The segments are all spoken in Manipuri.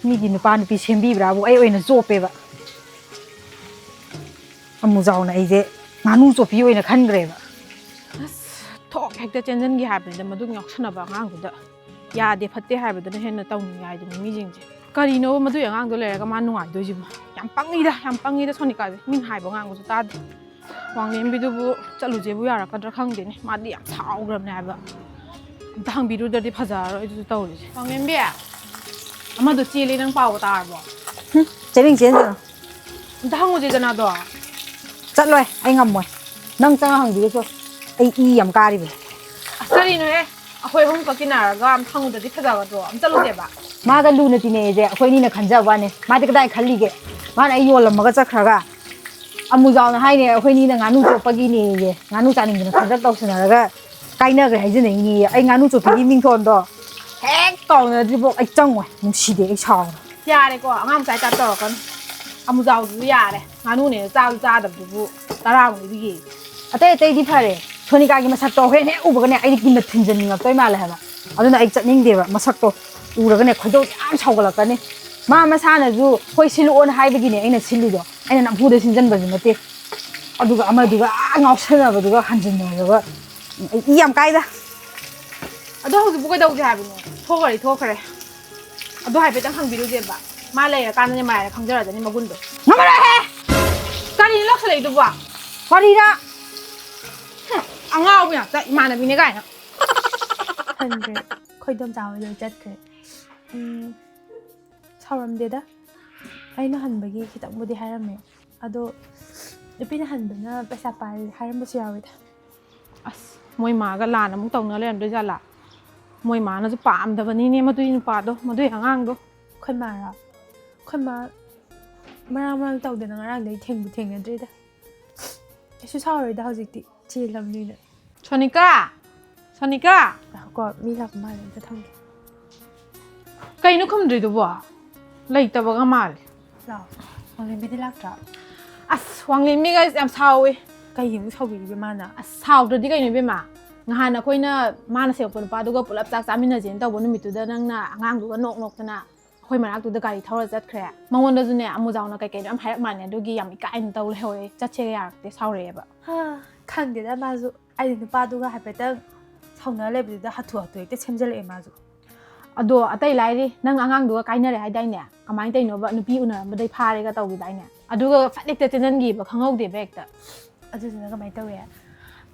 미기 누panupi 셈비브라고 아이 오이나 좁페바 아무자오나 이제 나누 좁피 오이나 칸그레바 ꯊꯣꯛ ꯍꯦꯛꯇ ꯆꯦꯟꯖꯟꯒꯦ ꯍꯥꯏꯕꯗ ꯃꯗꯨ ꯉꯥꯎꯁꯟꯅꯕ ꯑꯉꯥꯡꯗꯨꯗ ꯌꯥꯗꯦ ꯐꯠꯇꯦ ꯍꯥꯏꯕꯗꯨꯅ ꯍꯦꯟꯅ ꯇꯧꯅꯤꯡꯉꯦ ꯍꯥꯏꯗꯨꯅꯤ ꯃꯤꯁꯤꯡꯁꯦ ꯀꯔꯤꯅꯣ ꯃꯗꯨ ꯑꯉꯥꯡꯗꯣ ꯂꯩꯔꯒ ꯃꯥ ꯅꯨꯡꯉꯥꯏꯗꯣꯏꯁꯤꯕꯣ ꯌꯥꯝ ꯄꯪꯉꯤꯗ ꯁꯣꯅꯤꯀꯥꯁꯦ ꯃꯤꯅ ꯍꯥꯏꯕ ꯉꯥꯡꯕꯁꯨ ꯇꯥꯗꯦ ꯋꯥꯡꯂꯦꯝꯕꯤꯗꯨꯕꯨ ꯆꯠꯂꯨꯖꯦꯕꯨ ꯌꯥꯔꯛꯀꯗ꯭ꯔꯥ ꯈꯪꯗꯦꯅꯦ ꯃꯥꯗꯤ ꯌꯥꯝ ꯁꯥꯎꯈ꯭ꯔꯕꯅꯦ ꯍꯥꯏꯕ ꯑꯝꯇ ꯍꯪꯕꯤꯔꯨꯗ꯭ꯔꯗꯤ ꯐꯖꯔꯔꯣꯏ ꯑꯗꯨꯁꯨ ꯇꯧꯔꯤꯁꯦ ꯋꯥꯡꯂꯦꯝꯕꯤ ꯑꯃꯗꯣ ꯆꯦꯜꯂꯦ ꯅꯪ ꯄꯥꯎꯒ ꯇꯥꯔꯕꯣ ꯆꯦꯅꯤꯡ ꯆꯦꯟꯖꯅꯣ ꯑꯝꯇ ꯍꯪꯉꯨꯁꯤꯗꯅ ꯑꯗꯣ ꯆꯠꯂꯣꯏ ꯑꯩ ꯉꯝꯃꯣꯏ ꯅꯪ ꯆꯪꯉ ꯍꯪꯕꯤꯔꯨꯆꯣ ꯑꯩ ꯏ ꯌꯥꯝ ꯀꯥꯔꯤꯕꯅꯦ ꯑꯁ ꯀꯔꯤꯅꯣꯍꯦ ꯑꯩꯈꯣꯏ ꯑꯍꯨꯝ ꯈꯛ ꯇꯤꯟꯅꯔꯒ ꯑꯝ ꯍꯪꯉꯨꯗ꯭ꯔꯗꯤ ꯐꯖꯒꯗ꯭ꯔꯣ ꯑꯝ ꯆꯠꯂꯨꯁꯦꯕ 마가 루나 티네제 아코이니나 간자와네 마데 그다이 칼리게 마나 이 올라마가 짝크라가 아무자오나 하이네 아코이니나 나누 쪽빠기니 나누 짜닝기나 간작 떡스나라가 까이나가 해지네니 아이 나누 쪽빠기 밍톤도 핵 까우나지보 아이 짱와 뭉시데 아이 차오 야래고 아무 잘 짰더건 아무자오도 야래 나누네 짜도 짜답두부 따라오니 비기 아떼 디파레 소니가기 마삭도 회네 우버가네 아이 기나 튼전닝가 또이 말래 하나 아두나 아이 짜닝데바 마삭도 우라가네 khoidou yam chawgalakani ma masanazu hoi siluon haibagine aina siludo aina namhuda sinjanba nate aduga amaduga ngausanaba hanjinnaga yam kaida ado hauju bu kaidauge habino thokare ado haibetang hangbirujeba ma leira kanane maira khangjaradani magundo ngamara he kani loksalaiduba farira angau ya ta imanabine gaina 한데 khoidom 자원을 잣그 사람데다 아이나 한በ기 기타무디 하라메 아도 누피나 한በ나 पैसा पाल 하람부시 야위다 ꯑꯁ ꯃꯣꯏ ꯃꯥꯒ ꯂꯥꯟ ꯑꯃꯨꯛ ꯇꯧꯅ ꯂꯩꯔꯝꯗꯣꯏ ꯖꯥꯠꯂꯥ ꯃꯣꯏ ꯃꯥꯅꯁꯨ ꯄꯥꯝꯗꯕꯅꯤꯅꯦ ꯃꯗꯨꯏ ꯅꯨꯄꯥꯗꯣ ꯃꯗꯨꯏ ꯑꯉꯥꯡꯗꯣ ꯈꯣꯏꯃꯥꯔꯥ ꯈꯣꯏꯃꯥ ꯃꯔꯥꯡ ꯇꯧꯗꯅ ꯉꯔꯥꯡꯗꯩ ꯊꯦꯡꯅꯗ꯭ꯔꯤꯗ ꯑꯩꯁꯨ ꯁꯥꯎꯔꯣꯏꯗ ꯍꯧꯖꯤꯛꯇꯤ ꯆꯦꯜꯂꯝꯅꯤꯅ ꯁꯣꯅꯤꯀꯥ ꯀꯣ ꯃꯤ ꯂꯥꯛꯄ ꯃꯥꯜꯂꯦ ꯑꯝꯇ ꯊꯝꯒꯦ ꯀꯩꯅꯣ ꯈꯨꯝꯗ꯭ꯔꯤꯗꯨꯕꯣ ꯂꯩꯇꯕꯒ ꯃꯥꯜꯂꯦ ꯂꯥꯛꯑꯣ ꯋꯥꯡꯂꯦꯝꯕꯤꯗꯤ ꯂꯥꯛꯇ꯭ꯔꯥ ꯑꯁ ꯋꯥꯡꯂꯦꯝꯕꯤꯒ ꯌꯥꯝ ꯁꯥꯎꯋꯦ ꯀꯩꯒꯤ ꯑꯃꯨꯛ ꯁꯥꯎꯕꯤꯔꯤꯕ ꯃꯥꯅ ꯑꯁ ꯁꯥꯎꯗ꯭ꯔꯗꯤ ꯀꯩꯅꯣ ꯏꯕꯦꯝꯃ ꯅꯍꯥꯟ ꯑꯩꯈꯣꯏꯅ ꯃꯥꯅ ꯁꯦꯝꯃꯛꯄ ꯅꯨꯄꯥꯗꯨꯒ ꯄꯨꯂꯞ ꯆꯥꯛ ꯆꯥꯃꯤꯟꯅꯁꯦꯅ ꯇꯧꯕ ꯅꯨꯃꯤꯠꯇꯨꯗ ꯅꯪꯅ ꯑꯉꯥꯡꯗꯨꯒ ꯅꯣꯛꯇꯅ ꯑꯩꯈꯣꯏ ꯃꯅꯥꯛꯇꯨꯗ ꯒꯥꯔꯤ ꯊꯧꯔ ꯆꯠꯈ꯭ꯔꯦ ꯃꯉꯣꯟꯗꯁꯨꯅꯦ ꯑꯃꯨꯖꯥꯎꯅ ꯀꯩꯀꯩꯅꯣ ꯌꯥꯝ ꯍꯥꯏꯔꯛ ꯃꯥꯜꯂꯦ ꯑꯗꯨꯒꯤ ꯌꯥꯝ ꯏꯀꯥꯏꯅ ꯇꯧ ꯂꯩꯍꯧꯔꯦ ꯆꯠꯁꯦꯒ ꯌꯥꯔꯛꯇꯦ ꯁꯥꯎꯔꯛꯑꯦꯕ ꯈꯪꯗꯦꯗ ꯃꯥꯁꯨ ꯑꯩꯗꯤ ꯅꯨꯄꯥꯗꯨꯒ ꯍꯥꯏꯐꯦꯠꯇꯪ ꯁꯥꯎꯅ ꯂꯩꯕꯗꯨꯗ ꯍꯥꯊꯨ ꯍꯦꯛꯇ ꯁꯦꯝꯖꯜꯂꯛꯑꯦ ꯃꯥꯁꯨ ꯑꯗꯣ ꯑꯇꯩ ꯂꯥꯏꯔꯤ ꯅꯪ ꯑꯉꯥꯡꯗꯨꯒ ꯀꯥꯏꯅꯔꯦ ꯍꯥꯏꯗꯥꯏꯅꯦ ꯀꯃꯥꯏꯅ ꯇꯧꯔꯤꯅꯣꯕ ꯅꯨꯄꯤ ꯎꯅꯔꯝꯕꯗꯩ ꯐꯥꯔꯦꯒ ꯇꯧꯈꯤꯗꯥꯏꯅꯦ ꯑꯗꯨꯒ ꯐꯠ ꯍꯦꯛꯇ ꯆꯦꯟꯖꯟꯈꯤꯕ ꯈꯪꯍꯧꯗꯦꯕ ꯍꯦꯛꯇ ꯑꯗꯨꯗꯨꯅ ꯀꯃꯥꯏꯅ ꯇꯧꯋꯦ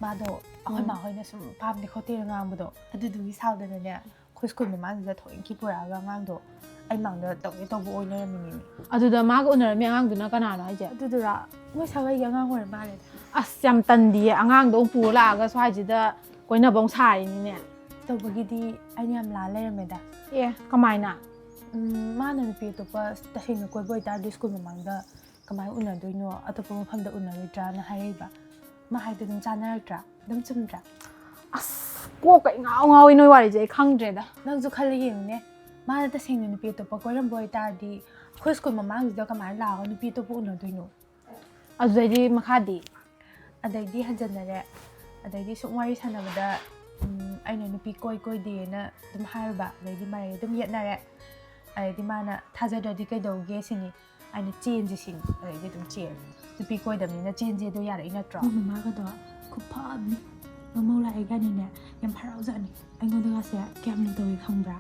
ꯃꯥꯗꯣ ꯑꯩꯈꯣꯏ ꯃꯥꯍꯣꯏꯅ ꯁꯨꯝ ꯄꯥꯝꯗꯦ ꯈꯣꯠꯇꯦꯅ ꯉꯥꯡꯕꯗꯣ ꯑꯗꯨꯗꯨꯒꯤ ꯁꯥꯎꯗꯅꯅꯦ ꯑꯩꯈꯣꯏ ꯁ꯭ꯀꯨꯜ ꯃꯃꯥꯡꯗꯨꯗ ꯊꯣꯏꯅꯀꯤ ꯄꯨꯔꯛꯑꯒ ꯑꯉꯥꯡꯗꯣ ꯑꯩ ꯃꯥꯡꯗ ꯇꯧꯒꯦ ꯇꯧꯕ ꯑꯣꯏ ꯂꯩꯔꯝꯃꯤꯅꯦ ꯑꯗꯨꯗ ꯃꯥꯒ ꯎꯅꯔꯝꯃꯤ ꯑꯉꯥꯡꯗꯨꯅ ꯀꯅꯥꯅꯣ ꯍꯥꯏꯁꯦ ꯑꯗꯨꯗꯨꯔꯥ ꯃꯣꯏ ꯁꯥꯒꯩꯒꯤ ꯑꯉꯥꯡ ꯑꯣꯏꯔ ꯃꯥꯜꯂꯦꯗ ꯑꯁ ꯌꯥꯝ ꯇꯟꯗꯤꯌꯦ ꯑꯉꯥꯡꯗꯣ ꯑꯃꯨꯛ ꯄꯨꯔ ꯂꯥꯛꯑꯒ ꯁ꯭ꯋꯥꯏꯁꯤꯗ ꯀꯣꯏꯅꯕ ꯑꯃꯨꯛ ꯁꯥꯔꯤꯅꯤꯅꯦ ꯇꯧꯕꯒꯤꯗꯤ ꯑꯩꯅ ꯌꯥꯝ ꯂꯥꯜ ꯂꯩꯔꯝꯃꯦꯗ ꯑꯦ ꯀꯃꯥꯏꯅ ꯃꯥꯅ ꯅꯨꯄꯤ ꯑꯇꯣꯞꯄ ꯇꯁꯦꯡꯅ ꯀꯣꯏꯕ ꯑꯣꯏꯇꯥꯔꯗꯤ ꯁ꯭ꯀꯨꯜ ꯃꯃꯥꯡꯗ ꯀꯃꯥꯏꯅ ꯎꯅꯗꯣꯏꯅꯣ ꯑꯇꯣꯞꯄ ꯃꯐꯝꯗ ꯎꯅꯔꯣꯏꯗ꯭ꯔꯥꯅ ꯍꯥꯏꯔꯛꯏꯕ ꯃꯥ ꯍꯥꯏꯗꯣ ꯑꯗꯨꯝ ꯆꯥꯟꯅꯔꯛꯇ꯭ꯔꯥ ꯑꯗꯨꯝ ꯆꯨꯝꯗ꯭ꯔꯥ ꯑꯁ ꯀꯣꯛꯀ ꯏꯉꯥꯎ ꯉꯥꯎꯋꯤ ꯅꯣꯏ ꯋꯥꯔꯤꯁꯦ ꯑꯩ ꯈꯪꯗ꯭ꯔꯦꯗ ꯅꯪꯁꯨ ꯈꯜꯂ ꯌꯦꯡꯉꯨꯅꯦ ꯃꯥꯅ ꯇꯁꯦꯡꯅ ꯅꯨꯄꯤ ꯑꯇꯣꯞꯄ ꯀꯣꯏꯔꯝꯕ ꯑꯣꯏꯇꯥꯔꯗꯤ ꯑꯩꯈꯣꯏ ꯁ꯭ꯀꯨꯜ ꯃꯃꯥꯡꯁꯤꯗ ꯀꯃꯥꯏꯅ ꯂꯥꯛꯑꯒ ꯅꯨꯄꯤ ꯑꯇꯣꯞꯄ ꯎꯅꯗꯣꯏꯅꯣ ꯑꯗꯨꯗꯩꯗꯤ ꯃꯈꯥꯗꯤ ꯑꯗꯩꯗꯤ ꯍꯟꯖꯟꯅꯔꯦ ꯑꯗꯩꯗꯤ ꯁꯨꯝ ꯋꯥꯔꯤ ꯁꯥꯟꯅꯕꯗ ꯑꯩꯅ ꯅꯨꯄꯤ ꯀꯣꯏꯗꯦꯅ ꯑꯗꯨꯝ ꯍꯥꯏꯔꯨꯕ ꯑꯗꯩꯗꯤ ꯃꯔꯩ ꯑꯗꯨꯝ ꯌꯦꯠꯅꯔꯦ ꯑꯗꯩꯗꯤ ꯃꯥꯅ ꯊꯥꯖꯗ꯭ꯔꯗꯤ ꯀꯩꯗꯧꯒꯦ ꯁꯤꯅꯤ ꯑꯩꯅ ꯆꯦꯟꯁꯤ ꯁꯤꯅꯤ ꯑꯗꯩꯗꯤ ꯑꯗꯨꯝ ꯆꯦꯜꯂꯦ ꯅꯨꯄꯤ ꯀꯣꯏꯗꯕꯅꯤꯅ ꯆꯦꯟꯁꯦꯗꯣ ꯌꯥꯔꯛꯏ ꯅꯠꯇ꯭ꯔꯣ ꯃꯃꯥꯒꯗꯣ ꯈꯨꯐꯕꯅꯤ ꯃꯃꯧ ꯂꯥꯛꯑꯦ ꯀꯥꯏꯅꯅꯦ ꯌꯥꯝ ꯍꯔꯥꯎꯖꯥꯠꯅꯤ ꯑꯩꯉꯣꯟꯗꯒꯁꯦ ꯀꯌꯥꯝꯅ ꯇꯧꯋꯤ ꯈꯪꯕ꯭ꯔꯥ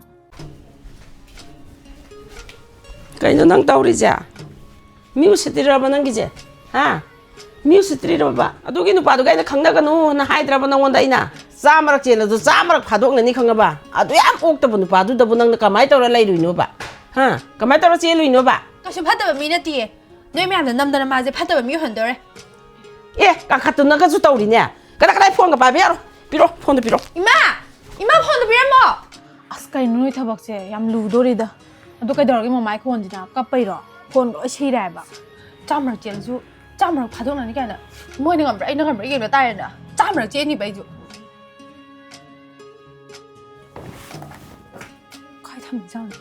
ꯀꯩꯅꯣ ꯅꯪ ꯇꯧꯔꯤꯁꯦ ꯃꯤ ꯎꯁꯤꯠꯇ꯭ꯔꯤꯔꯕ ꯅꯪꯒꯤꯁꯦ ꯍꯥ ꯃꯤ ꯎꯁꯤꯠꯇ꯭ꯔꯤꯔꯕ ꯑꯗꯨꯒꯤ ꯅꯨꯄꯥꯗꯨꯒ ꯑꯩꯅ ꯈꯪꯅꯒꯅꯨꯅ ꯍꯥꯏꯗ꯭ꯔꯕ ꯅꯪꯉꯣꯟꯗ ꯑꯩꯅ ꯆꯥꯝꯃꯔꯛ ꯆꯦꯜꯂꯁꯨ ꯆꯥꯝꯃꯔꯛ ꯐꯥꯗꯣꯛꯅꯅꯤ ꯈꯪꯉꯕ ꯑꯗꯨ ꯌꯥꯝ ꯑꯣꯛꯇꯕ ꯅꯨꯄꯥꯗꯨꯗꯕꯨ ꯅꯪꯅ ꯀꯃꯥꯏꯅ ꯇꯧꯔ ꯂꯩꯔꯨꯏꯅꯣꯕ ꯍꯥ ꯀꯃꯥꯏꯅ ꯇꯧꯔ ꯆꯦꯜꯂꯨꯏꯅꯣꯕ ꯀꯩꯁꯨ ꯐꯠꯇꯕ ꯃꯤ ꯅꯠꯇꯤꯌꯦ ꯅꯣꯏ ꯃꯌꯥꯝꯅ ꯅꯝꯗꯅ ꯃꯥꯁꯦ ꯐꯠꯇꯕ ꯃꯤ ꯑꯣꯏꯍꯟꯗꯣꯔꯦ ꯑꯦ ꯀꯥꯈꯠꯇꯨꯅꯒꯁꯨ ꯇꯧꯔꯤꯅꯦ ꯀꯗꯥꯏ ꯐꯣꯟꯒ ꯄꯥꯏꯕ ꯌꯥꯔꯣ ꯄꯤꯔꯛꯑꯣ ꯐꯣꯟꯗꯣ ꯄꯤꯔꯛꯑꯣ ꯏꯃꯥ ꯐꯣꯟꯗꯣ ꯄꯤꯔꯝꯃꯣ ꯑꯁ ꯀꯩꯅꯣ ꯅꯣꯏ ꯊꯕꯛꯁꯦ ꯌꯥꯝ ꯂꯨꯗꯣꯔꯤꯗ ꯑꯗꯣ ꯀꯩꯗꯧꯔꯒꯦ ꯃꯃꯥꯏ ꯈꯣꯟꯁꯤꯅ ꯀꯞꯄꯩꯔꯣ ꯈꯣꯟ ꯂꯣꯏ ꯁꯤꯔꯦ ꯍꯥꯏꯕ ꯆꯥꯝꯃꯔꯛ ꯆꯦꯜꯂꯁꯨ ꯆꯥꯝꯃꯔꯛ ꯐꯥꯗꯣꯛꯅꯅꯤ ꯀꯥꯏꯅ ꯃꯣꯏꯅ ꯉꯝꯕ꯭ꯔꯥ ꯑꯩꯅ ꯉꯝꯕ꯭ꯔꯥ ꯌꯦꯡꯅ ꯇꯥꯔꯦꯅ ꯆꯥꯝꯃꯔꯛ ꯆꯦꯟꯅꯤꯕ ꯑꯩꯁꯨ ꯀꯥꯏ ꯊꯝꯃꯤꯖꯥꯠꯅꯣ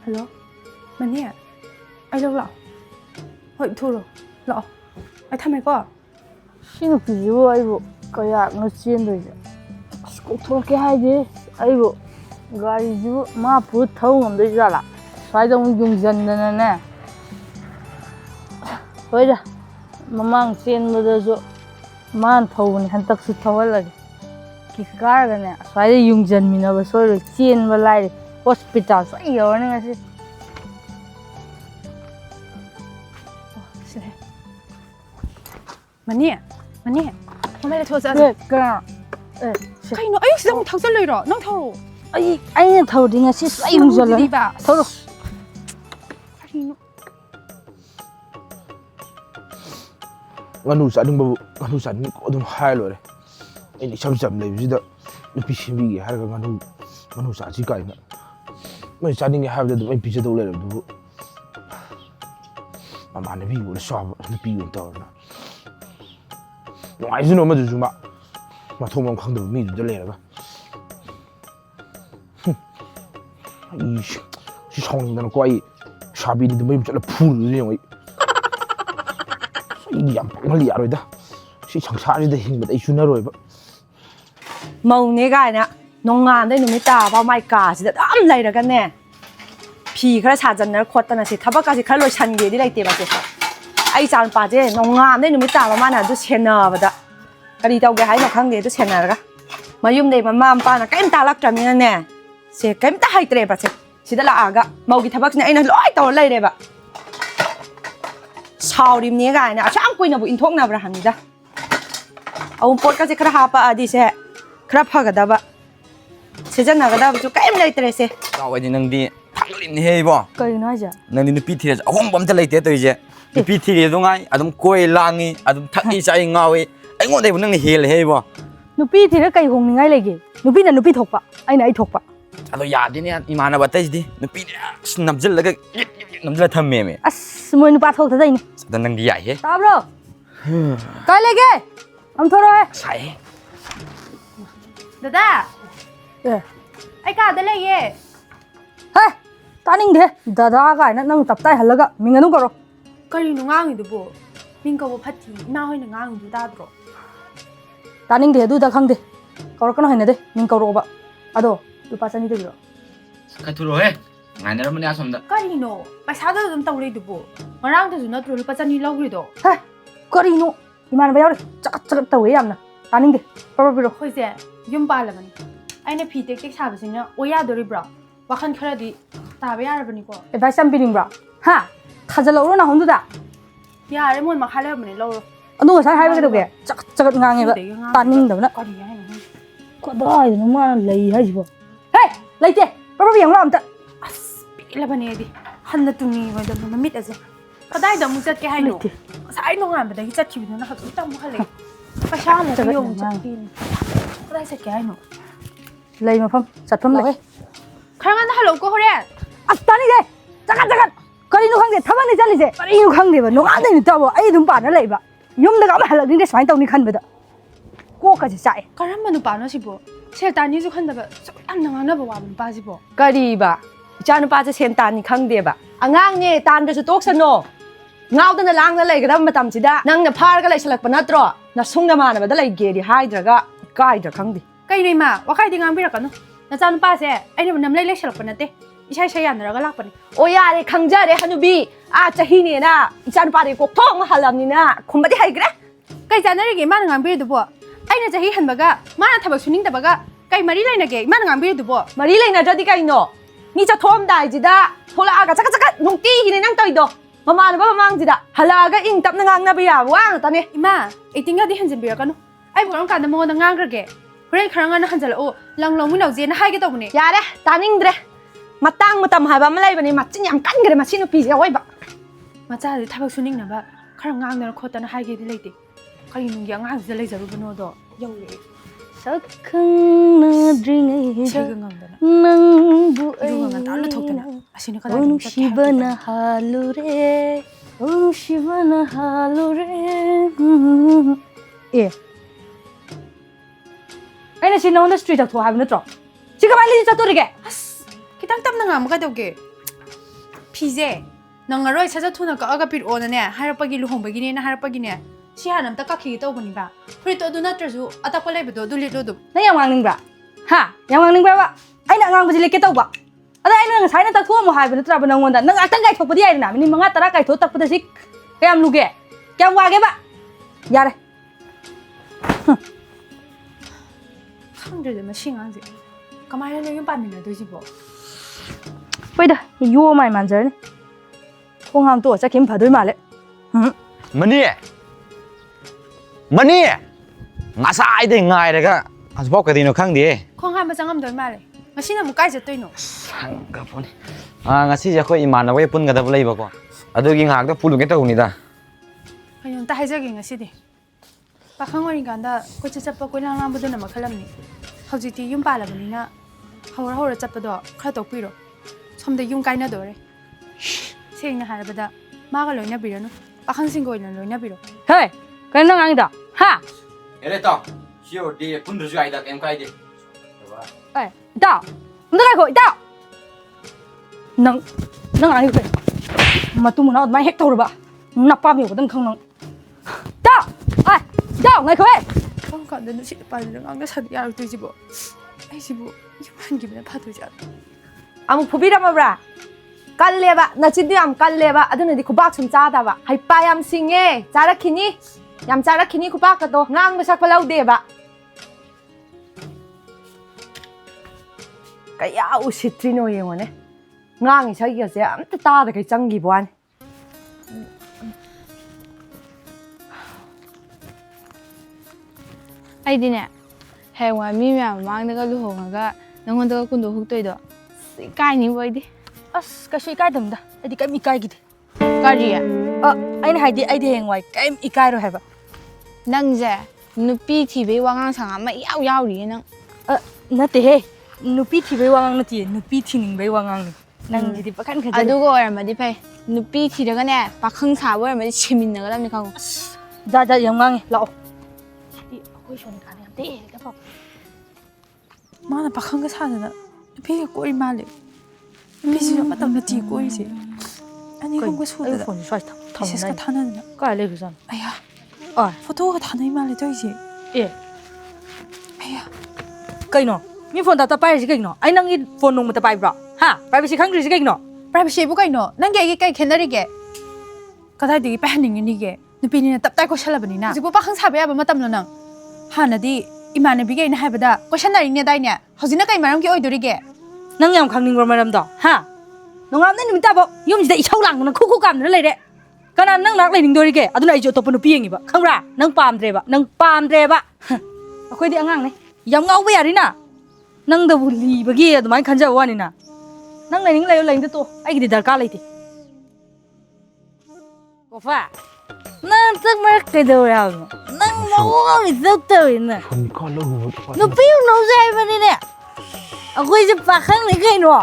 ꯍꯜꯂꯣ ꯃꯅꯤ ai đâu lọ hội thu rồi lọ ai thăm mày có 시 누피지고 아이고 그야 너 찌엔도이제 꼭 돌게 하지 아이고 가리지고 마 부터 온도이잖아 사이동 용전되네 보자 마망 찌엔도서 만 더우니 한딱수 더월라게 기가르네 사이동 용전미나버 소리 찌엔버 라이 호스피탈 사이 여는 것이 Mani hôm nay là thua ra 그래 그럼 cái nó ấy sao thằng sao lời rồi nó thâu 아이 아이는 더우딩아 시 사이 용전라 đi vào 더러 cái nó nganu saning babu nganu saning ko dum hailo re ini cham le bida lupi shimi har ga nganu sa chi kai na mai saning ha bida mai pije do le du mama ne bi wo le swa lupi yon to na no ai zino ma du ma thong mong khang do mi du le ga ai shi chong na ko ai shabi ni du mai chala phu ni yong ai yam pangli aroida si changsari de hing ai sunaroi ba maune gai na nongan dai numi ta ba mai ka si da am lai ra kan ne phi khara sa jan na khotana si thaba ka si khar lo chan ge di lai te ba se ai chan pa je nongan dai numi ta ba ma na du chena ba da kari tau ge hai no khang ge du chena ra mayum dei ma mam pa na kaim ta lak tra mi na ne se kaim ta hai tre ba se si da la aga mau gi thabak ne ai na loi taw lai re ba saurim ne gai na acham koina bu in thok na bra han da au pot ka se khara ha pa adi se khara phaga da ba sejan na ga da bu kaim lai tre se tao ai nang di thanglim ni hei bo kai na ja nang di nupi thire ahong bam ta leite to je nupi thire do ngai adum koi langi adum thakni chai ngawi ai ngon dei bu nang ni hel hei bo nupi thi ra kai hong ningai lege nupi na nupi thok pa ai na ai thok pa ado ya di ne imana ba tai di nupi namjil laga namjil thamme me as moi nu pa thok tha dai ni da nang di ya he ta bro kai lege am thoro hai sai Dada eh ai cả đây là gì hai ta ning de da da ga na nang tap tai halaga minganu karo cái nó ngang gì đó mình có một phát thì nào hay là ngang gì ta rồi ta ning de du da khang de karo kana hai na de ming karo ba ado du pa chani de ro kai thuro he ngai na ramani asom da cái nó phải sao đó chúng tao lấy được bộ mà đang từ nó từ bắt chân đi lâu rồi đó hai kari no iman ba yaw chak chak taw yam na ta ning de pa biro thôi sẽ yếm ba là mình anh ấy phi tết tết sao vậy nhá ôi ya đôi bra và khăn khơi đi ta bây giờ là mình có advice am biring bra ha khajalo ro na hondu da ya đấy muốn mà khai lên mình lâu rồi anu sai hai ba ke doge chak chak ngang nge ba ta ning da na có gì hay không ko dai no ma lei hai ji bo hey lei te pa yang lam ta bị là bên này đi hắn là tụi mình mà đừng mà mít à gì có đây đâu muốn chất cái hay nổ sai nó làm bên đấy chất chịu nó học tao muốn khai lên phải sao mà tao dùng chất kia có đây chất cái hay nổ lei ma pham sat pham lei khai ngang nó hello cô hồi đấy astani de jagat jagat kari nu khang de thaban ni jali je kari nu khang de ba no an de ni ta bo ai dum pa na lei ba yum da ga ma halak ni de sai taw ni khan ba da ko ka ji sai cái mà nó bảo nó gì bộ xe tàn như khăn đập ăn nắng nó bảo mình ba gì bộ kari ba cha nu pa je sen tan ni khang de ba angang ne tan de su tok san no ngau da na lang da lei ga da ma tam chi da nang na phar ga lei salak pa na tro na sung da ma na ba da lei ge di hai dra ga kai dra khang di cái này mà và cái đi ngang biết nó nó chăn ba xe anh em nằm lấy lấy sợi phần này sai sai ăn rồi cái lắc phần o ya de khang ja de hanubi a chahi ni na cha nu pa de kok thong halam ni na khum ba di hai gra cái chăn này cái mà ngang biết được bộ anh là chahi hẳn baga mà là thằng suning baga cái mà đi lấy này cái mà ngang biết được bộ mari lei na jadi kai no ni cha thom dai ji da thola aga chaka chaka nong ti hi ne nang toi do mama na ba mang ji da hala ga ing tap na ngang na ba ya wa ta ne ima ai tiếng đi hẳn dần biết cái nó ai bảo nó cả nó mua nó ngang cái rồi khang ngang nó hẳn dần là ô lăng lăng mới đầu tiên nó hai cái tàu này ya de ta ning dre matang matam ha ba ma lei ba ni ma chin yam kan gre ma sinu pi ja wai ba mà cha thì thằng suning nào ba khang ngang nó khó ta nó hai cái đi lấy đi cái nó yang ngang dần lấy giờ nó đó yêu vậy sakhang na dring chơi cái ngang đó nang bu yêu ngang đó nó thuộc tên nào à xin nó cái đó nungshiba na halu re nungshiba na halu re e ai na sin on the street to have na tro chi ka mai li cha to ri ge cái tăng tâm nó ngang một cái đầu kì phi dê ꯅꯪꯉꯔꯣꯏ ꯁꯠ ꯁꯠ ꯊꯨꯅ ꯀꯛꯑꯒ ꯄꯤꯔꯛꯑꯣꯅꯅꯦ ꯍꯥꯏꯔꯛꯄꯒꯤ ꯂꯨꯍꯣꯡꯕꯒꯤꯅꯦꯅ ꯍꯥꯏꯔꯛꯄꯒꯤꯅꯦ ꯁꯤ ꯍꯥꯟꯅ ꯑꯝꯇ ꯀꯛꯈꯤꯒꯦ ꯇꯧꯕꯅꯤꯕ ꯐꯨꯔꯤꯠꯇꯣ ꯑꯗꯨ ꯅꯠꯇ꯭ꯔꯁꯨ ꯑꯇꯛꯄ ꯂꯩꯕꯗꯣ ꯑꯗꯨ ꯂꯤꯠꯂꯣ ꯑꯗꯨꯝ ꯅꯪ ꯌꯥꯝ ꯉꯥꯡꯅꯤꯡꯕ꯭ꯔꯥ ꯍꯥ ꯌꯥꯝ ꯉꯥꯡꯅꯤꯡꯕ꯭ꯔꯥꯕ ꯑꯩꯅ ꯑꯉꯥꯡꯕꯁꯤ ꯂꯤꯠꯀꯦ ꯇꯧꯕ ꯑꯗ ꯑꯩꯅ ꯉꯁꯥꯏꯅ ꯇꯛꯊꯣꯛꯑꯝꯃꯣ ꯍꯥꯏꯕ ꯅꯠꯇ꯭ꯔꯕ ꯅꯪꯉꯣꯟꯗ ꯅꯪ ꯉꯥꯛꯇꯪ ꯀꯥꯏꯊꯣꯛꯄꯗꯤ ꯌꯥꯏꯗꯅ ꯃꯤꯅꯤꯠ 5-10 ꯀꯥꯏꯊꯣꯛ ꯇꯛꯄꯗ ꯁꯤ ꯀꯌꯥꯝ ꯂꯨꯒꯦ ꯀꯌꯥꯝ ꯋꯥꯒꯦꯕ ꯌꯥꯔꯦ ꯈꯪꯗ꯭ꯔꯦꯗ ꯃꯁꯤ ꯑꯉꯥꯡꯁꯦ ꯀꯃꯥꯏꯅ ꯌꯨꯝ ꯄꯥꯟꯃꯤꯟꯅꯗꯣꯏꯁꯤꯕꯣ ꯍꯣꯏꯗ ꯌꯣ ꯃꯥꯏ ꯃꯥꯟꯖꯔꯅꯤ ꯈꯣꯡ ꯍꯥꯝꯇꯣꯛꯑ ꯆꯠꯈꯤꯕ ꯐꯗꯣꯏ ꯃꯥꯜꯂꯦ ꯃꯅꯤ ꯃꯅꯤ ꯉꯁꯥꯏꯗꯩ ꯉꯥꯏꯔꯒ ꯍꯧꯖꯤꯛꯐꯥꯎ ꯀꯩꯗꯧꯅꯣ ꯈꯪꯗꯦ ꯈꯣꯡ ꯍꯥꯝꯕ ꯆꯪꯉꯝꯗꯣꯏ ꯃꯥꯜꯂꯦ ꯉꯁꯤꯅ ꯑꯃꯨꯛ ꯀꯥꯏ ꯆꯠꯇꯣꯏꯅꯣ ꯁꯪꯒꯐꯣꯟ ꯉꯁꯤꯁꯦ ꯑꯩꯈꯣꯏ ꯏꯃꯥꯟꯅꯕꯒꯤ ꯄꯨꯟꯒꯗꯕ ꯂꯩꯕꯀꯣ ꯑꯗꯨꯒꯤ ꯉꯥꯏꯍꯥꯛꯇ ꯄꯨꯜꯂꯨꯒꯦ ꯇꯧꯕꯅꯤꯗ ꯀꯩꯅꯣꯝꯇ ꯍꯥꯏꯖꯒꯦ ꯉꯁꯤꯗꯤ ꯄꯥꯈꯪ ꯑꯣꯏꯔꯤꯀꯥꯟꯗ ꯀꯣꯏꯆꯠ ꯆꯠꯄ ꯀꯣꯏꯂꯥꯡ ꯂꯥꯡꯕꯗꯨꯅ ꯃꯈꯜ ꯑꯃꯅꯤ ꯍꯧꯖꯤꯛꯇꯤ ꯌꯨꯝ ꯄꯥꯜꯂꯕꯅꯤꯅ ꯍꯧꯔ ꯆꯠꯄꯗꯣ ꯈꯔ ꯇꯣꯛꯄꯤꯔꯣ ꯁꯣꯝꯗ ꯌꯨꯝ ꯀꯥꯏꯅꯗꯣꯔꯦ ꯁꯦꯡꯅ ꯍꯥꯏꯔꯕꯗ ꯃꯥꯒ ꯂꯣꯏꯅꯕꯤꯔꯅꯨ ꯄꯥꯈꯪꯁꯤꯡꯒ ꯑꯣꯏꯅ ꯂꯣꯏꯅꯕꯤꯔꯣ ꯍꯦ ꯀꯩꯅꯣ ꯅꯪ ꯉꯥꯡꯉꯤꯗꯣ ꯍꯥ ꯌꯥꯔꯦ ꯇꯥꯎ ꯁꯤ ꯑꯣꯏꯔꯗꯤ ꯄꯨꯟꯗ꯭ꯔꯁꯨ ꯌꯥꯏꯗ ꯀꯩꯝ ꯀꯥꯏꯗꯦ ꯑꯦ ꯏꯇꯥꯎ ꯑꯝꯇ ꯉꯥꯏꯈꯣ ꯏꯇꯥꯎ ꯅꯪ ꯉꯥꯡꯉꯤꯗꯣ ꯀꯩꯅꯣ ꯃꯇꯨꯡ ꯃꯅꯥꯎ ꯑꯗꯨꯃꯥꯏꯅ ꯍꯦꯛ ꯇꯧꯔꯕ ꯅꯄꯥꯝ ꯌꯧꯒꯗꯪ ꯈꯪ ꯅꯪ ꯏꯇꯥꯎ ꯏꯇꯥꯎ ꯉꯥꯏꯈꯣꯍꯦ ꯀꯔꯝ ꯀꯥꯟꯗ ꯅꯨꯡꯁꯤꯠ ꯅꯨꯄꯥꯁꯤꯅ ꯉꯥꯡꯅ ꯁꯥꯗ ꯌꯥꯔꯛꯇꯣꯏꯁꯤꯕꯣ ꯑꯩꯁꯤꯕꯨ ꯌꯨꯝ ꯍꯟꯈꯤꯕꯅ ꯐꯗꯣꯏꯖꯥꯠꯂꯣ ꯑꯃꯨꯛ ꯐꯨꯕꯤꯔꯝꯃꯕ꯭ꯔꯥ ꯀꯜꯂꯦꯕ ꯅꯆꯤꯟꯗꯨ ꯌꯥꯝ ꯀꯜꯂꯦꯕ ꯑꯗꯨꯅꯗꯤ ꯈꯨꯕꯥꯛ ꯁꯨꯝ ꯆꯥꯗꯕ ꯍꯩꯄꯥ ꯌꯥꯝ ꯁꯤꯡꯉꯦ ꯆꯥꯔꯛꯈꯤꯅꯤ ꯌꯥꯝ ꯆꯥꯔꯛꯈꯤꯅꯤ ꯈꯨꯕꯥꯛꯀꯗꯣ ꯉꯥꯡꯕ ꯁꯛꯄ ꯂꯧꯗꯦꯕ ꯀꯌꯥ ꯎꯁꯤꯠꯇ꯭ꯔꯤꯅꯣ ꯌꯦꯡꯉꯣꯅꯦ ꯉꯥꯡꯉꯤ ꯁꯛꯏꯒꯁꯦ ꯑꯝꯇ ꯇꯥꯗꯈꯩ ꯆꯪꯈꯤꯕ ꯋꯥꯅꯤ ꯑꯩꯗꯤꯅꯦ ꯍꯌꯦꯡꯋꯥꯏ ꯃꯤ ꯃꯌꯥꯝ ꯃꯃꯥꯡꯗꯒ ꯂꯨꯍꯣꯡꯉꯒ ꯅꯪꯉꯣꯟꯗꯒ ꯀꯨꯟꯗꯣ ꯍꯨꯛꯇꯣꯏꯗꯣ ꯏꯀꯥꯏꯅꯤꯕ ꯑꯩꯗꯤ ꯑꯁ ꯀꯩꯁꯨ ꯏꯀꯥꯏꯗꯕꯗ ꯑꯩꯗꯤ ꯀꯩꯝ ꯏꯀꯥꯏꯒꯤꯗꯦ ꯀꯔꯤ ꯑꯩꯅ ꯍꯥꯏꯗꯤ ꯑꯩꯗꯤ ꯍꯌꯦꯡꯋꯥꯏ ꯀꯩꯝ ꯏꯀꯥꯏꯔꯣꯏ ꯍꯥꯏꯕ ꯅꯪꯁꯦ ꯅꯨꯄꯤ ꯊꯤꯕꯩ ꯋꯥꯉꯥꯡ ꯁꯉꯥꯡ ꯑꯃ ꯏꯌꯥꯎ ꯌꯥꯎꯔꯤꯌꯦ ꯅꯪ ꯅꯠꯇꯦꯍꯦ ꯅꯨꯄꯤ ꯊꯤꯕꯩ ꯋꯥꯉꯥꯡ ꯅꯠꯇꯦ ꯅꯨꯄꯤ ꯊꯤꯅꯤꯡꯕꯩ ꯋꯥꯉꯥꯡꯅꯤ ꯅꯪꯁꯤꯗꯤ ꯄꯥꯈꯟ ꯈꯟꯖꯜꯂꯤ ꯑꯗꯨꯒ ꯑꯣꯏꯔꯝꯃꯗꯤ ꯐꯩ ꯅꯨꯄꯤ ꯊꯤꯔꯒꯅꯦ ꯄꯥꯈꯪ ꯁꯥꯕ ꯑꯣꯏꯔꯝꯃꯗꯤ ꯁꯤꯃꯤꯟꯅꯒꯗꯕꯅꯤ ꯈꯪꯉꯣ ꯖꯥꯠ ꯖꯥꯠ ꯌꯥꯝ ꯉꯥꯡꯉꯦ ꯂꯥꯛꯑꯣ ꯑꯩꯈꯣꯏ ꯁꯣꯅꯤꯀꯥꯅ ꯌꯥꯝ ꯇꯦꯛꯑꯦ ꯄꯥꯎ ꯃꯥꯅ ꯄꯥꯈꯪꯒ ꯁꯥꯗꯅ ꯅꯨꯄꯤꯒ ꯀꯣꯏ ꯃꯥꯜꯂꯦ ꯅꯨꯄꯤꯁꯤꯁꯨ ꯑꯃꯇꯪ ꯅꯠꯇꯦ ꯀꯣꯏꯔꯤꯁꯦ ꯑꯅꯤ ꯑꯍꯨꯝꯒ ꯁꯨꯗꯅ ꯐꯣꯟꯁꯦ ꯁ꯭ꯋꯥꯏꯗ ꯃꯦꯁꯦꯁꯀ ꯊꯥꯅꯗꯅ ꯀꯥꯏ ꯂꯩꯈ꯭ꯔꯖꯥꯠꯅꯣ ꯑꯌꯥ ꯐꯣꯇꯣꯒ ꯊꯥꯅꯩ ꯃꯥꯜꯂꯦ ꯇꯧꯔꯤꯁꯦ ꯑꯦ ꯑꯌꯥ ꯀꯩꯅꯣ ꯃꯤ ꯐꯣꯟ ꯇꯥꯞꯇ ꯄꯥꯏꯔꯤꯁꯤ ꯀꯩꯅꯣ ꯑꯩ ꯅꯪꯒꯤ ꯐꯣꯟ ꯅꯣꯡꯃꯇ ꯄꯥꯏꯕ꯭ꯔꯣ ꯍꯥ ꯄꯥꯏꯕꯁꯤ ꯈꯪꯗ꯭ꯔꯤꯁꯤ ꯀꯩꯅꯣ ꯄ꯭ꯔꯥꯏꯚꯦꯁꯤꯕꯨ ꯀꯩꯅꯣ ꯅꯪꯒꯤ ꯑꯩꯒꯤ ꯀꯩ ꯈꯦꯠꯅꯔꯤꯒꯦ ꯀꯗꯥꯏꯗꯒꯤ ꯄꯥꯏꯍꯟꯅꯤꯡꯉꯤꯅꯤꯒꯦ ꯅꯨꯄꯤꯅꯤꯅ ꯇꯞꯇꯥꯏ ꯀꯣꯏꯁꯜꯂꯕꯅꯤꯅ ꯍꯧꯖꯤꯛꯄꯨ ꯄꯥꯈꯪ ꯁꯥꯕ ꯌꯥꯕ ꯃꯇꯝꯂꯣ ꯅꯪ ꯍꯥꯟꯅꯗꯤ ꯏꯃꯥꯟꯅꯕꯤꯒꯤ ꯑꯩꯅ ꯍꯥꯏꯕꯗ ꯀꯣꯏꯁꯟꯅꯔꯤꯅꯦꯗꯥꯏꯅꯦ ꯍꯧꯖꯤꯛꯅ ꯀꯩ ꯃꯔꯝꯒꯤ ꯑꯣꯏꯗꯣꯔꯤꯒꯦ ꯅꯪ ꯌꯥꯝ ꯈꯪꯅꯤꯡꯕ꯭ꯔꯣ ꯃꯔꯝꯗꯣ ꯍꯥ ꯅꯣꯡꯉꯥꯜꯗꯩ ꯅꯨꯃꯤꯠ ꯇꯥꯐꯥꯎ ꯌꯨꯝꯁꯤꯗ ꯏꯁꯧ ꯂꯥꯡꯗꯅ ꯈꯨ ꯀꯥꯝꯗꯅ ꯂꯩꯔꯦ ꯀꯅꯥ ꯅꯪ ꯅꯥꯛ ꯂꯩꯅꯤꯡꯗꯣꯔꯤꯒꯦ ꯑꯗꯨꯅ ꯑꯩꯁꯨ ꯑꯇꯣꯞꯄ ꯅꯨꯄꯤ ꯌꯦꯡꯉꯤꯕ ꯈꯪꯕ꯭ꯔꯥ ꯅꯪ ꯄꯥꯝꯗ꯭ꯔꯦꯕ ꯑꯩꯈꯣꯏꯗꯤ ꯑꯉꯥꯡꯅꯦ ꯌꯥꯝ ꯉꯥꯎꯕ ꯌꯥꯔꯤꯅ ꯅꯪꯗꯕꯨ ꯂꯤꯕꯒꯤ ꯑꯗꯨꯃꯥꯏꯅ ꯈꯟꯖꯕ ꯋꯥꯅꯤꯅ ꯅꯪ ꯂꯩꯅꯤꯡ ꯂꯩꯌꯣ ꯂꯩꯅꯤꯡꯗ ꯇꯣ ꯑꯩꯒꯤꯗꯤ ꯗꯔꯀꯥꯔ ꯂꯩꯇꯦ ꯀꯣꯐꯥ ꯅꯪ ꯆꯛ ꯃꯔꯛ ꯀꯩꯗꯧꯔꯦ ꯍꯥꯏꯕꯅꯣ ꯅꯪ ꯃꯑꯣꯡ ꯏꯖꯧ ꯇꯧꯔꯤꯅ ꯅꯨꯄꯤ ꯎꯅꯧꯁꯦ ꯍꯥꯏꯕꯅꯤꯅꯦ ꯑꯩꯈꯣꯏꯁꯦ ꯄꯥꯈꯪꯅꯤ ꯀꯩꯅꯣ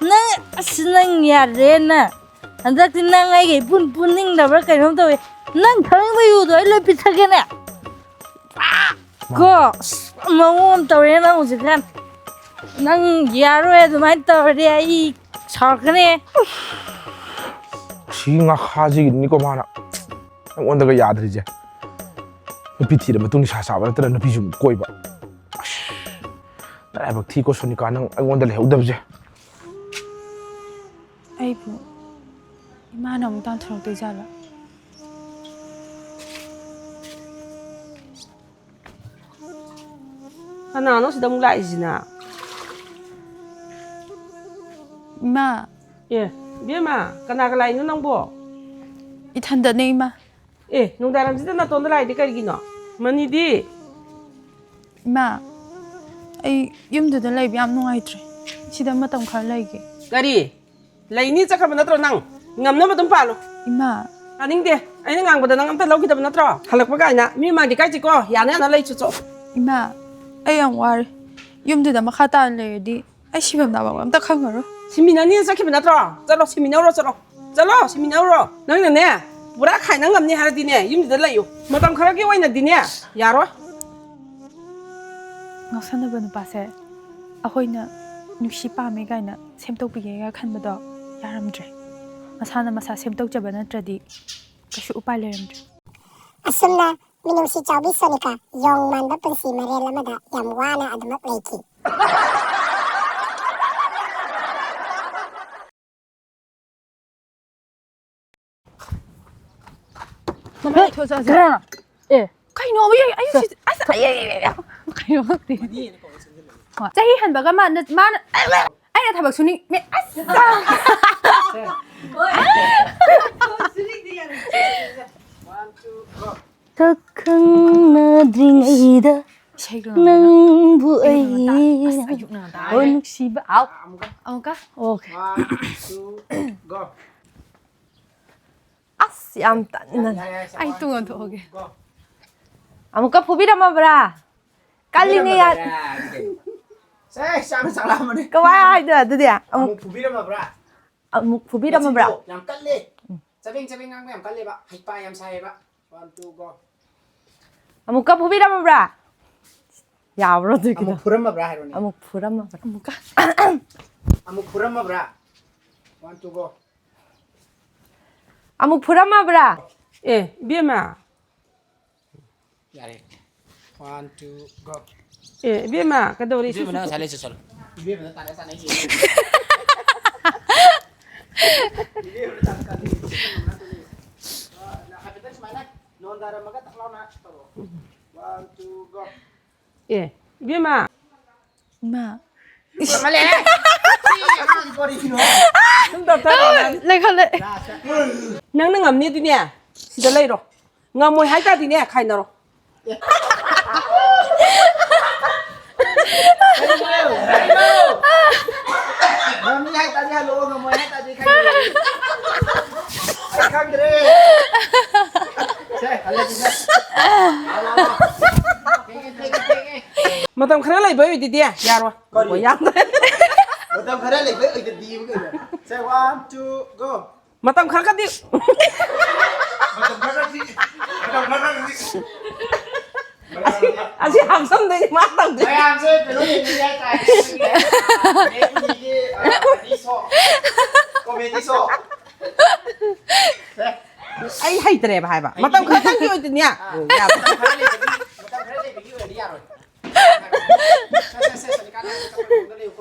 ꯅꯪ ꯑꯁ ꯅꯪ ꯌꯥꯗ꯭ꯔꯦꯅ ꯍꯟꯗꯛꯇꯤ ꯅꯪ ꯑꯩꯒ ꯏꯄꯨꯟ ꯄꯨꯟꯅꯤꯡꯗꯕ꯭ꯔꯥ ꯀꯩꯅꯣꯝ ꯇꯧꯋꯦ ꯅꯪ ꯊꯛꯅꯤꯡꯕ ꯌꯨꯗꯣ ꯑꯩ ꯂꯣꯏ ꯄꯤꯊꯛꯀꯦꯅꯦ ꯀꯣ ꯃꯑꯣꯡ ꯑꯃ ꯇꯧꯔꯦ ꯅꯪ ꯍꯧꯖꯤꯛꯀꯥꯟ ꯅꯪ ꯌꯥꯔꯣꯏ ꯑꯗꯨꯃꯥꯏꯅ ꯇꯧꯔꯗꯤ ꯑꯩ ꯁꯥꯎꯔꯛꯀꯅꯤ ꯁꯤ ꯉꯥꯈꯥꯁꯤꯒꯤꯅꯤꯀꯣ ꯃꯥꯅ ꯑꯩꯉꯣꯟꯗꯒ ꯌꯥꯗ꯭ꯔꯤꯁꯦ ꯅꯨꯄꯤ ꯊꯤꯔ ꯃꯇꯨꯡ ꯅꯤꯁꯥ ꯆꯥꯕ ꯅꯠꯇꯅ ꯅꯨꯄꯤꯁꯨ ꯀꯣꯏꯕ ꯅꯔꯥꯏꯕꯛ ꯊꯤꯀꯣ ꯁꯣꯅꯤꯀꯥ ꯅꯪ ꯑꯩꯉꯣꯟꯗ ꯂꯩꯍꯧꯗꯕꯁꯦ ꯑꯩꯕꯨ ꯏꯃꯥꯅ ꯑꯃꯨꯛ ꯇꯥꯟꯊꯣꯔꯛꯇꯣꯏꯖꯥꯠꯂꯣ ꯀꯅꯥꯅꯣ ꯁꯤꯗ ꯑꯃꯨꯛ ꯂꯥꯛꯏꯁꯤꯅ ꯏꯃꯥ ꯏꯕꯦꯝꯃ ꯀꯅꯥꯒ ꯂꯥꯛꯏꯅꯣ ꯅꯪꯕꯣ ꯏꯊꯟꯗꯅꯦ ꯏꯃꯥ ꯅꯨꯡꯗꯥꯡꯔꯝꯁꯤꯗ ꯅꯥꯇꯣꯟꯗ ꯂꯥꯛꯏꯗꯤ ꯀꯔꯤꯒꯤꯅꯣ ꯃꯅꯤꯗꯤ ꯏꯃꯥ ꯑꯩ ꯌꯨꯝꯗꯨꯗ ꯂꯩꯕ ꯌꯥꯝ ꯅꯨꯡꯉꯥꯏꯇ꯭ꯔꯦ ꯁꯤꯗ ꯃꯇꯝ ꯈꯔ ꯂꯩꯒꯦ ꯀꯔꯤ ꯂꯩꯅꯤ ꯆꯠꯈ꯭ꯔꯕ ꯅꯠꯇ꯭ꯔꯣ ꯅꯪ ꯉꯝꯅꯕ ꯑꯗꯨꯝ ꯄꯥꯜꯂꯣ ꯏꯃꯥ ꯇꯥꯅꯤꯡꯗꯦ ꯑꯩꯅ ꯉꯥꯡꯕꯗ ꯅꯪ ꯑꯝꯇ ꯂꯧꯈꯤꯗꯕ ꯅꯠꯇ꯭ꯔꯣ ꯍꯜꯂꯛꯄ ꯀꯥꯏꯅ ꯃꯤ ꯃꯥꯡꯗꯤ ꯀꯥꯏꯁꯤꯀꯣ ꯌꯥꯅ ꯌꯥꯅ ꯂꯩ ꯆꯨꯆꯣ ꯏꯃꯥ ꯑꯩ ꯌꯥꯝ ꯋꯥꯔꯦ ꯌꯨꯝꯗꯨꯗ ꯃꯈꯥ ꯇꯥꯅ ꯂꯩꯔꯗꯤ ꯑꯩ ꯁꯤꯐꯝ ꯅꯥꯕꯝ ꯑꯝꯇ ꯈꯪꯉꯔꯣꯏ ꯁꯤꯃꯤꯟꯅꯅꯤꯅ ꯆꯠꯈꯤꯕ ꯅꯠꯇ꯭ꯔꯣ ꯆꯠꯂꯣ ꯁꯤꯃꯤꯟꯅꯧꯔꯣ ꯆꯠꯂꯣ ꯁꯤꯃꯤꯟꯅꯧꯔꯣ ꯅꯪꯅꯅꯦ ꯄꯨꯔꯥ ꯈꯥꯏꯅ ꯉꯝꯅꯤ ꯍꯥꯏꯔꯗꯤꯅꯦ ꯌꯨꯝꯁꯤꯗ ꯂꯩꯌꯨ ꯃꯇꯝ ꯈꯔꯒꯤ ꯑꯣꯏꯅꯗꯤꯅꯦ ꯌꯥꯔꯣꯏ ꯉꯥꯎꯁꯟꯅꯕ ꯅꯨꯄꯥꯁꯦ ꯑꯩꯈꯣꯏꯅ ꯅꯨꯡꯁꯤ ꯄꯥꯝꯃꯦ ꯀꯥꯏꯅ ꯁꯦꯝꯗꯣꯛꯄꯤꯒꯦꯒ ꯈꯟꯕꯗꯣ ꯌꯥꯔꯝꯗ꯭ꯔꯦ ꯃꯁꯥꯅ ꯃꯁꯥ ꯁꯦꯝꯗꯣꯛꯆꯕ ꯅꯠꯇ꯭ꯔꯗꯤ ꯀꯩꯁꯨ ꯎꯄꯥꯏ ꯂꯩꯔꯝꯗ꯭ꯔꯦ ꯑꯁꯨꯝꯅ ꯃꯤꯅꯨꯡꯁꯤ ꯆꯥꯎꯕꯤ ꯁꯣꯅꯤꯀꯥ ꯌꯣꯡ ꯃꯥꯟꯕ ꯄꯨꯟꯁꯤ ꯃꯔꯦꯜ ꯑꯃꯗ ꯌꯥꯝ ꯋꯥꯅ ꯑꯗꯨꯃꯛ ꯂꯩꯈꯤ ꯃꯃꯥꯏ ꯊꯣꯛꯑ 그러나 예 ꯀꯩꯅꯣ ꯑꯩ ꯑꯁ ꯀꯩꯅꯣ ꯈꯪꯗꯦ ꯆꯍꯤ ꯍꯟꯕꯒ ꯃꯥꯅ ꯑꯩꯅ ꯊꯕꯛ ꯁꯨꯅꯤꯡ ꯑꯁ ꯈꯪꯅꯗ꯭ꯔꯤꯉꯩꯗ ꯅꯪꯕꯨ ꯑꯩꯅ nungshiba 아우 ꯑꯃꯨꯛꯀ 오케이 ꯑꯁ ꯌꯥꯝ ꯇꯟꯅ ꯑꯩ ꯇꯨꯡ ꯊꯣꯛꯑꯒꯦ ꯑꯃꯨꯛꯀ ꯐꯨꯕꯤꯔꯝꯃꯕ꯭ꯔꯥ ꯀꯜꯂꯤꯉꯩ ꯌꯥ ꯁꯦ ꯆꯥꯛꯅ ꯆꯥꯛꯂꯛꯑꯃꯅꯤ ꯀꯃꯥꯏ ꯍꯥꯏꯗꯣꯏ ꯑꯗꯨꯗꯤ ꯑꯃꯨꯛ ꯐꯨꯕꯤꯔꯝꯃꯕ꯭ꯔꯥ ꯑꯃꯨꯛ ꯐꯨꯕꯤꯔꯝꯃꯕ꯭ꯔꯥ ꯌꯥꯝ ꯀꯜꯂꯦ ꯆꯕꯦꯡ ꯆꯕꯦꯡ ꯉꯥꯡꯕ ꯌꯥꯝ ꯀꯜꯂꯦꯕ ꯍꯩꯄꯥ ꯌꯥꯝ ꯁꯥꯏꯌꯦꯕ 1 2 go ꯑꯃꯨꯛꯀ ꯐꯨꯕꯤꯔꯝꯃꯕ꯭ꯔꯥ ꯌꯥꯕ꯭ꯔꯣ ꯑꯗꯨꯒꯤꯗꯣ ꯑꯃꯨꯛ ꯐꯨꯔꯝꯃꯕ꯭ꯔꯥ ꯍꯥꯏꯔꯣꯅꯦ ꯑꯃꯨꯛ ꯐꯨꯔꯝꯃꯕ꯭ꯔꯥ ꯑꯃꯨꯛꯀ ꯑꯃꯨꯛ ꯐꯨꯔꯝꯃꯕ꯭ꯔꯥ 1 2 go ꯑꯃꯨꯛ ꯐꯨꯔꯝꯃꯕ꯭ꯔꯥ ꯑꯦ ꯏꯕꯦꯝꯃ ꯌꯥꯔꯦ 1 2 go ꯑꯦ ꯏꯕꯦꯝꯃ ꯀꯩꯗꯧꯔꯤ 이제부터 잘 내줘 잘 이제부터 다 내서 내지 이제부터 다 내서 내지 나 하피다 스마일라 논다라 마가 딱 나오나 따로 1 2 go ꯑꯦ ꯏꯕꯦꯝꯃ ꯏꯃꯥ 말해 이 거리지노 좀 더 ꯂꯩꯈꯠꯂꯦ ꯅꯪꯅ ꯉꯝꯅꯤꯗꯤꯅꯦ ꯁꯤꯗ ꯂꯩꯔꯣ ꯉꯝꯃꯣꯏ ꯍꯥꯏꯇꯥꯔꯗꯤꯅꯦ ꯈꯥꯏꯅꯔꯣ Ngami hai tadi halo ngomong hai tadi kan. Ai kan dre. Saya halo juga. Halo. ꯃꯇꯝ ꯈꯔ ꯂꯩꯕ ꯑꯣꯏꯗꯤꯗꯤ ꯌꯥꯔꯣꯏ ꯍꯣꯏ ꯌꯥꯝꯗ꯭ꯔꯦ Betul kare lagi oi di bukan. Saya 1 2 go. ꯃꯇꯝ ꯈꯔꯒꯗꯤ ꯑꯁꯤ ꯍꯥꯞꯁꯝꯗꯣꯏꯅꯤ ꯃꯥ ꯇꯧꯗꯣꯏꯅꯤ Saya amse belum ini hai tadi. Ini di so. Komedi so. ꯑꯩ ꯍꯩꯇ꯭ꯔꯦꯕ ꯍꯥꯏꯕ ꯃꯇꯝ ꯈꯔꯇꯪꯒꯤ ꯑꯣꯏꯗꯤꯅꯦ ꯌꯥꯕ Betul kare lagi begitu ya dia. Saya sekali kan kita perlu